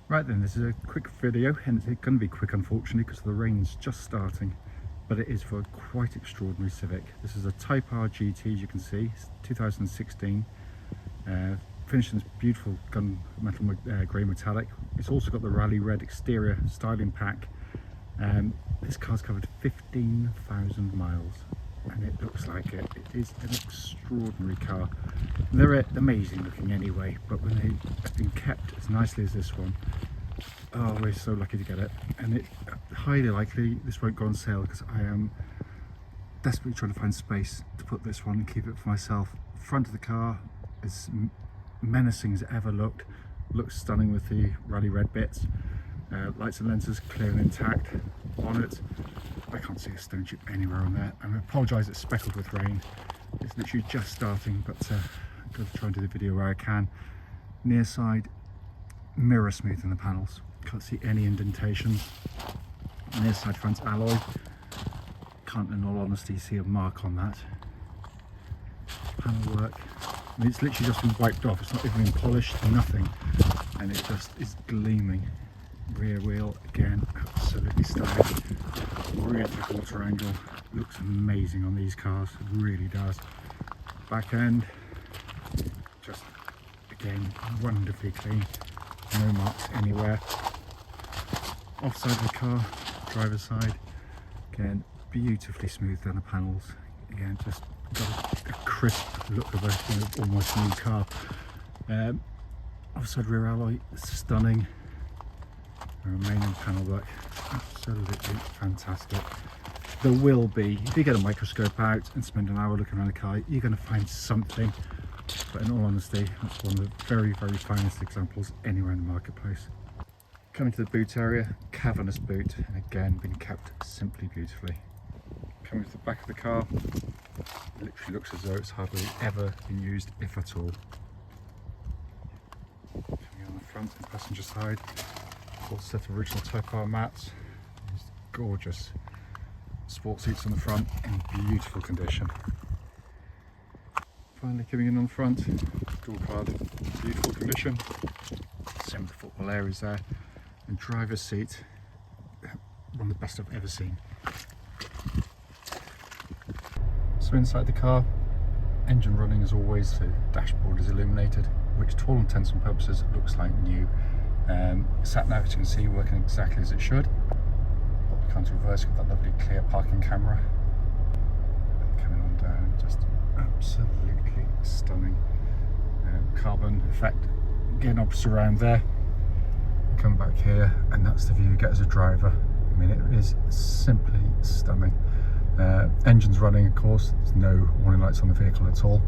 Right then, this is a quick video, and it's going to be quick unfortunately because the rain's just starting, but it is for a quite extraordinary Civic. This is a Type R GT, as you can see. It's 2016, finished in this beautiful gunmetal grey metallic. It's also got the rally red exterior styling pack. This car's covered 15,000 miles and it looks like it. It is an extraordinary car. They're amazing looking anyway, but when they have been kept as nicely as this one, oh, we're so lucky to get it. And it's highly likely this won't go on sale because I am desperately trying to find space to put this one and keep it for myself. Front of the car is menacing as it ever looked. Looks stunning with the rally red bits. Lights and lenses clear and intact. Bonnet, I can't see a stone chip anywhere on there. I apologise, it's speckled with rain. It's literally just starting, but I'm going to try and do the video where I can. Near side, mirror smooth in the panels. Can't see any indentations. Near side front alloy. Can't in all honesty see a mark on that. Panel work. I mean, it's literally just been wiped off. It's not even been polished, nothing. And it just is gleaming. Rear wheel, again, absolutely stunning. Rear three-quarter angle, looks amazing on these cars, it really does. Back end, just again, wonderfully clean, no marks anywhere. Offside of the car, driver's side, again, beautifully smooth down the panels. Again, just got a crisp look of a almost new car. Offside rear alloy, stunning. The remaining panel work, absolutely fantastic. There will be, if you get a microscope out and spend an hour looking around the car, you're going to find something, but in all honesty, that's one of the very, very finest examples anywhere in the marketplace. Coming to the boot area, cavernous boot, and again been kept simply beautifully. Coming to the back of the car, it literally looks as though it's hardly ever been used, if at all. Coming on the front and passenger side, full set of original Type R mats. These gorgeous sport seats on the front in beautiful condition. Finally coming in on the front, dual card, beautiful condition. Same with the footwell areas there. And driver's seat, one of the best I've ever seen. So inside the car, engine running as always, the dashboard is illuminated, which to all intents and purposes looks like new. Sat nav, as you can see, working exactly as it should. Pop the car into reverse with that lovely clear parking camera. And coming on down, just absolutely stunning. Carbon effect, getting up surround there. Come back here, and that's the view you get as a driver. I mean, it is simply stunning. Engine's running, of course. There's no warning lights on the vehicle at all.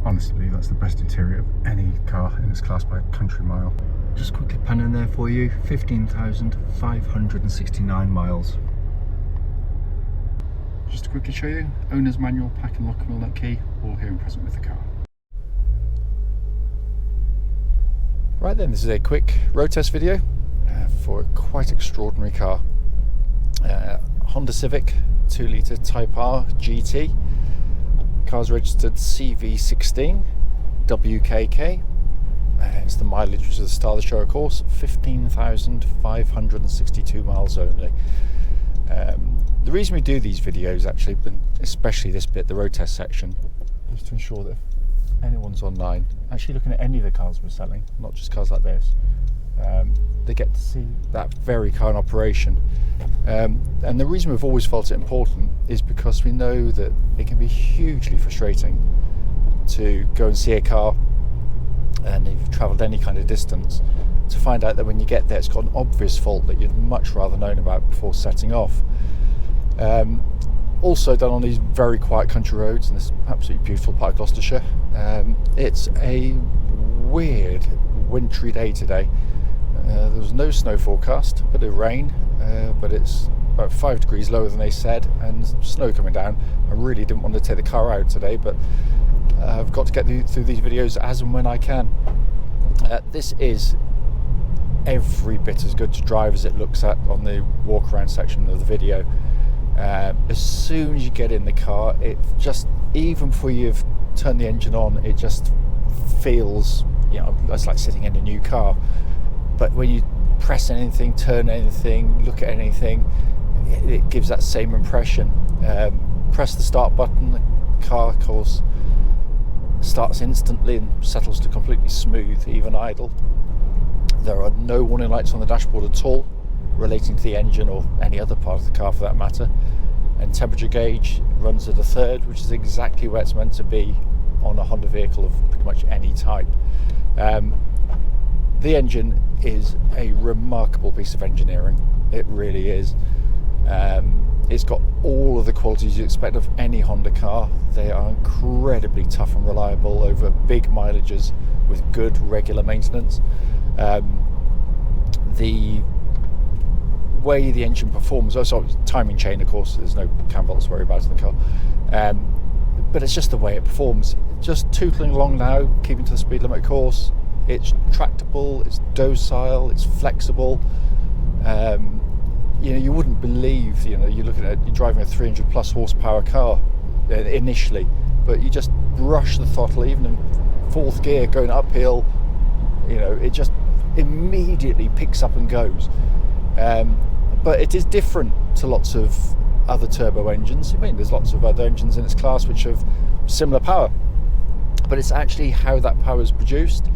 Honestly, that's the best interior of any car in this class by a country mile. Just quickly pan in there for you, 15,569 miles. Just to quickly show you, owner's manual, pack and lock and walnut key, all here and present with the car. Right then, this is a quick road test video for a quite extraordinary car. Honda Civic 2-litre Type R GT. Car's registered CV16WKK. It's the mileage, which is the star of the show, of course, 15,562 miles only. The reason we do these videos, actually, especially this bit, the road test section, is to ensure that if anyone's online, actually looking at any of the cars we're selling, not just cars like this, they get to see that very car in operation. And the reason we've always felt it important is because we know that it can be hugely frustrating to go and see a car, and if you've travelled any kind of distance, to find out that when you get there it's got an obvious fault that you'd much rather known about before setting off. Also done on these very quiet country roads in this absolutely beautiful part of Gloucestershire. It's a weird wintry day today. There was no snow forecast, a bit of rain, but it's about 5 degrees lower than they said, and snow coming down. I really didn't want to take the car out today, but I've got to get through these videos as and when I can. This is every bit as good to drive as it looks at on the walk around section of the video. As soon as you get in the car, it just, even before you've turned the engine on, it just feels it's like sitting in a new car. But when you press anything, turn anything, look at anything, it gives that same impression. Press the start button, the car, of course, starts instantly and settles to completely smooth, even idle. There are no warning lights on the dashboard at all relating to the engine or any other part of the car for that matter. And temperature gauge runs at a third, which is exactly where it's meant to be on a Honda vehicle of pretty much any type. The engine is a remarkable piece of engineering. It really is. It's got all of the qualities you expect of any Honda car. They are incredibly tough and reliable over big mileages with good regular maintenance. The way the engine performs, timing chain, of course, there's no cam belts to worry about in the car, but it's just the way it performs. Just tootling along now, keeping to the speed limit course. It's tractable, it's docile, it's flexible. You wouldn't believe, you're looking at, you're driving a 300 plus horsepower car initially, but you just brush the throttle, even in fourth gear going uphill, it just immediately picks up and goes. But it is different to lots of other turbo engines. There's lots of other engines in its class which have similar power, but it's actually how that power is produced.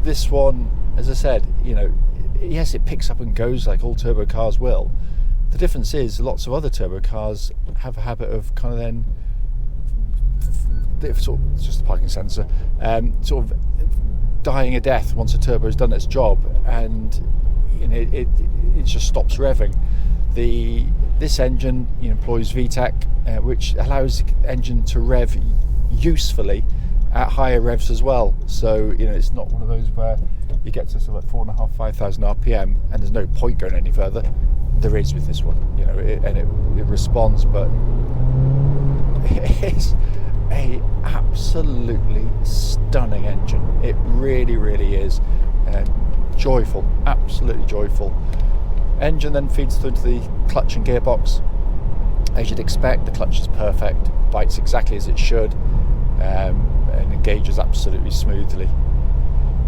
This one, as I said, yes, it picks up and goes like all turbo cars will. The difference is lots of other turbo cars have a habit of kind of then, it's just the parking sensor, sort of dying a death once a turbo has done its job, and it just stops revving. This engine employs VTEC, which allows the engine to rev usefully at higher revs as well. So it's not one of those where you get to sort of 4,500, 5,000 RPM and there's no point going any further. There is with this one, it responds, but it's a absolutely stunning engine. It really, really is. Joyful, absolutely joyful. Engine then feeds through into the clutch and gearbox. As you'd expect, the clutch is perfect, bites exactly as it should, and engages absolutely smoothly.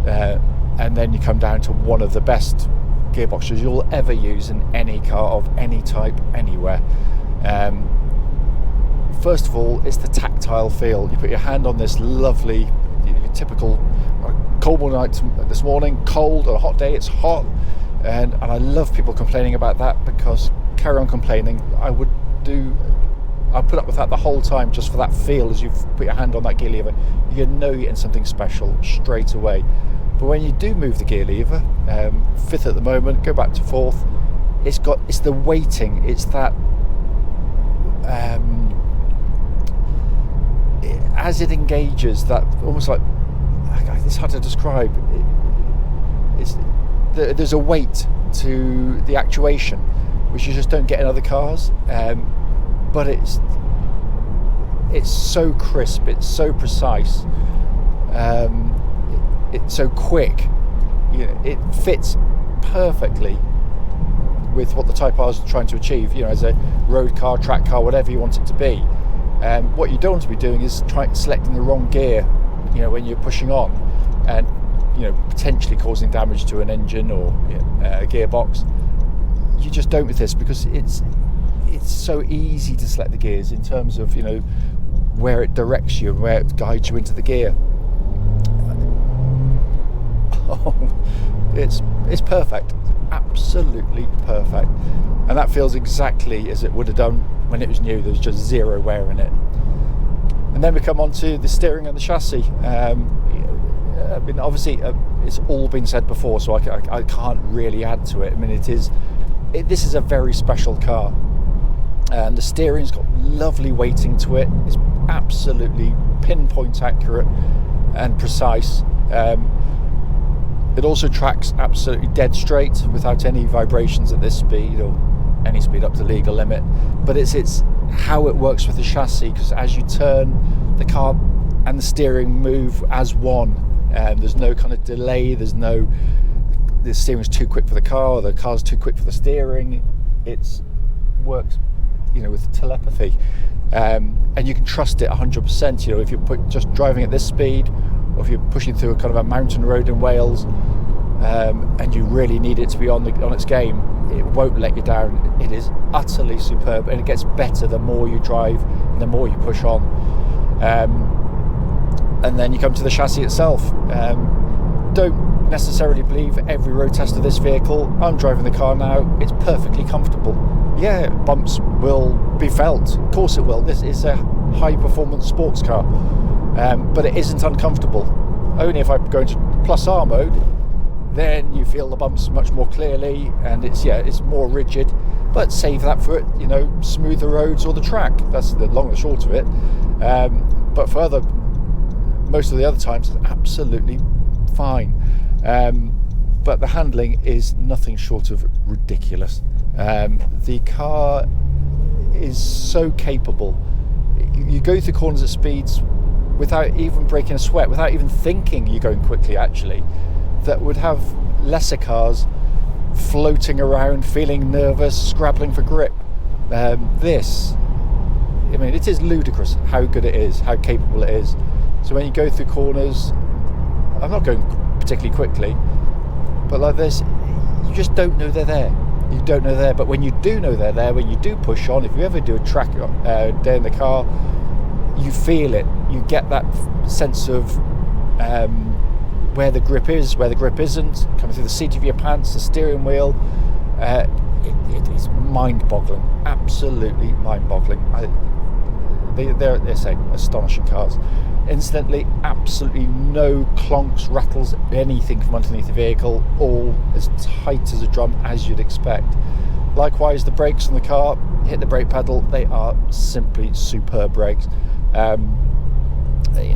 And then you come down to one of the best gearboxes you'll ever use in any car of any type, anywhere. First of all, it's the tactile feel. You put your hand on this lovely, your typical cold night this morning, cold, on a hot day, it's hot, and I love people complaining about that, because carry on complaining. I put up with that the whole time just for that feel as you put your hand on that gear lever. You know you're getting something special straight away. But when you do move the gear lever, fifth at the moment, go back to fourth, it's the weighting, it's that as it engages, that almost like, it's hard to describe, there's a weight to the actuation which you just don't get in other cars, but it's so crisp, it's so precise, it's so quick, it fits perfectly with what the Type R is trying to achieve, as a road car, track car, whatever you want it to be. What you don't want to be doing is selecting the wrong gear, when you're pushing on, and potentially causing damage to an engine or a gearbox. You just don't with this, because it's so easy to select the gears in terms of where it directs you and where it guides you into the gear. It's perfect, absolutely perfect, and that feels exactly as it would have done when it was new. There's just zero wear in it. And then we come on to the steering and the chassis. Obviously, it's all been said before, so I can't really add to it. This is a very special car, and the steering's got lovely weighting to it. It's absolutely pinpoint accurate and precise. It also tracks absolutely dead straight without any vibrations at this speed or any speed up to legal limit. But it's how it works with the chassis, because as you turn, the car and the steering move as one. There's no kind of delay. The steering's too quick for the car, or the car's too quick for the steering. It works, with telepathy, and you can trust it 100%. If you're just driving at this speed, or if you're pushing through a kind of a mountain road in Wales, and you really need it to be on its game, it won't let you down. It is utterly superb, and it gets better the more you drive and the more you push on. And then you come to the chassis itself. Don't necessarily believe every road test of this vehicle. I'm driving the car now, it's perfectly comfortable. Yeah, bumps will be felt, of course it will. This is a high performance sports car, but it isn't uncomfortable. Only if I go into plus R mode, then you feel the bumps much more clearly, and it's more rigid. But save that for smoother roads or the track. That's the long and short of it. But for most of the other times, it's absolutely fine. But the handling is nothing short of ridiculous. The car is so capable. You go through corners at speeds without even breaking a sweat, without even thinking you're going quickly, actually, that would have lesser cars floating around, feeling nervous, scrabbling for grip. It is ludicrous how good it is, how capable it is. So when you go through corners, I'm not going particularly quickly, but like this, you just don't know they're there. You don't know they're there, but when you do know they're there, when you do push on, if you ever do a track day in the car, you feel it. You get that sense of where the grip is, where the grip isn't, coming through the seat of your pants, the steering wheel. It is mind-boggling, absolutely mind-boggling. They're astonishing cars. Incidentally, absolutely no clonks, rattles, anything from underneath the vehicle, all as tight as a drum as you'd expect. Likewise, the brakes on the car, hit the brake pedal, they are simply superb brakes. They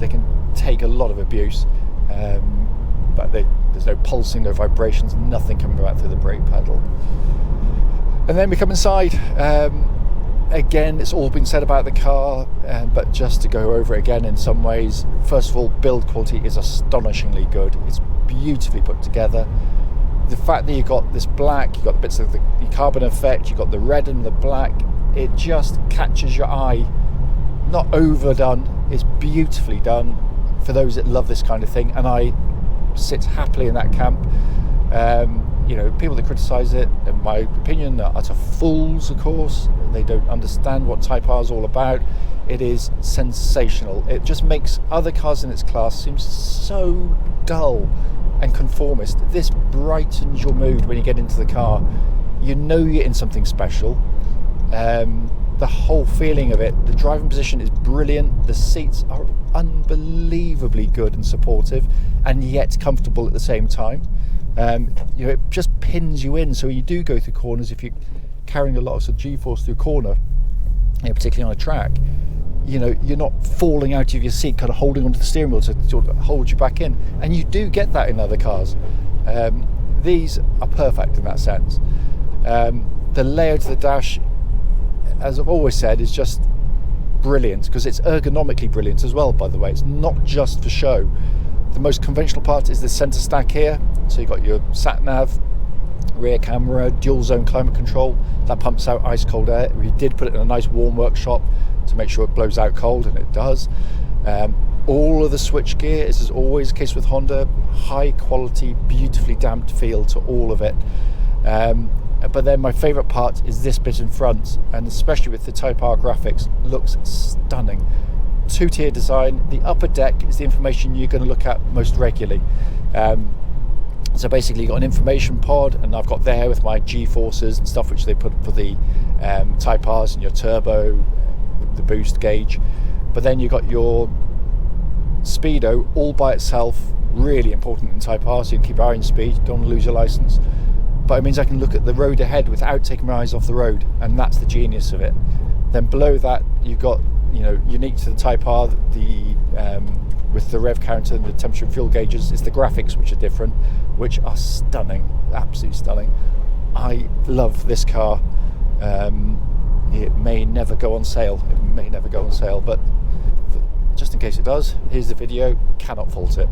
can take a lot of abuse, but there's no pulsing, no vibrations, nothing coming back through the brake pedal. And then we come inside. Again, it's all been said about the car, but just to go over it again in some ways. First of all, build quality is astonishingly good. It's beautifully put together. The fact that you've got this black, you've got the bits of the carbon effect, you've got the red and the black, it just catches your eye. Not overdone, it's beautifully done for those that love this kind of thing, and I sit happily in that camp. People that criticise it, in my opinion, are utter fools, of course. They don't understand what Type R is all about. It is sensational. It just makes other cars in its class seem so dull and conformist. This brightens your mood when you get into the car. You know you're in something special. The whole feeling of it, the driving position is brilliant. The seats are unbelievably good and supportive, and yet comfortable at the same time. It just pins you in. So when you do go through corners, if you're carrying a lot of G-force through a corner, particularly on a track, you're not falling out of your seat, kind of holding onto the steering wheel to sort of hold you back in. And you do get that in other cars. These are perfect in that sense. The layout of the dash, as I've always said, is just brilliant, because it's ergonomically brilliant as well, by the way. It's not just for show. The most conventional part is the centre stack here. So you've got your sat-nav, rear camera, dual zone climate control. That pumps out ice cold air. We did put it in a nice warm workshop to make sure it blows out cold, and it does. All of the switch gear, as is always the case with Honda, high quality, beautifully damped feel to all of it. But then my favourite part is this bit in front, and especially with the Type R graphics, looks stunning. Two-tier design. The upper deck is the information you're going to look at most regularly. So basically you've got an information pod, and I've got there with my G-forces and stuff which they put for the Type Rs, and your turbo, the boost gauge. But then you've got your speedo all by itself, really important in Type R, so you can keep your eye on speed, don't want to lose your license. But it means I can look at the road ahead without taking my eyes off the road, and that's the genius of it. Then below that you've got, unique to the Type R, with the rev counter and the temperature and fuel gauges, is the graphics which are different, which are stunning, absolutely stunning. I love this car. It may never go on sale, but just in case it does, here's the video. Cannot fault it.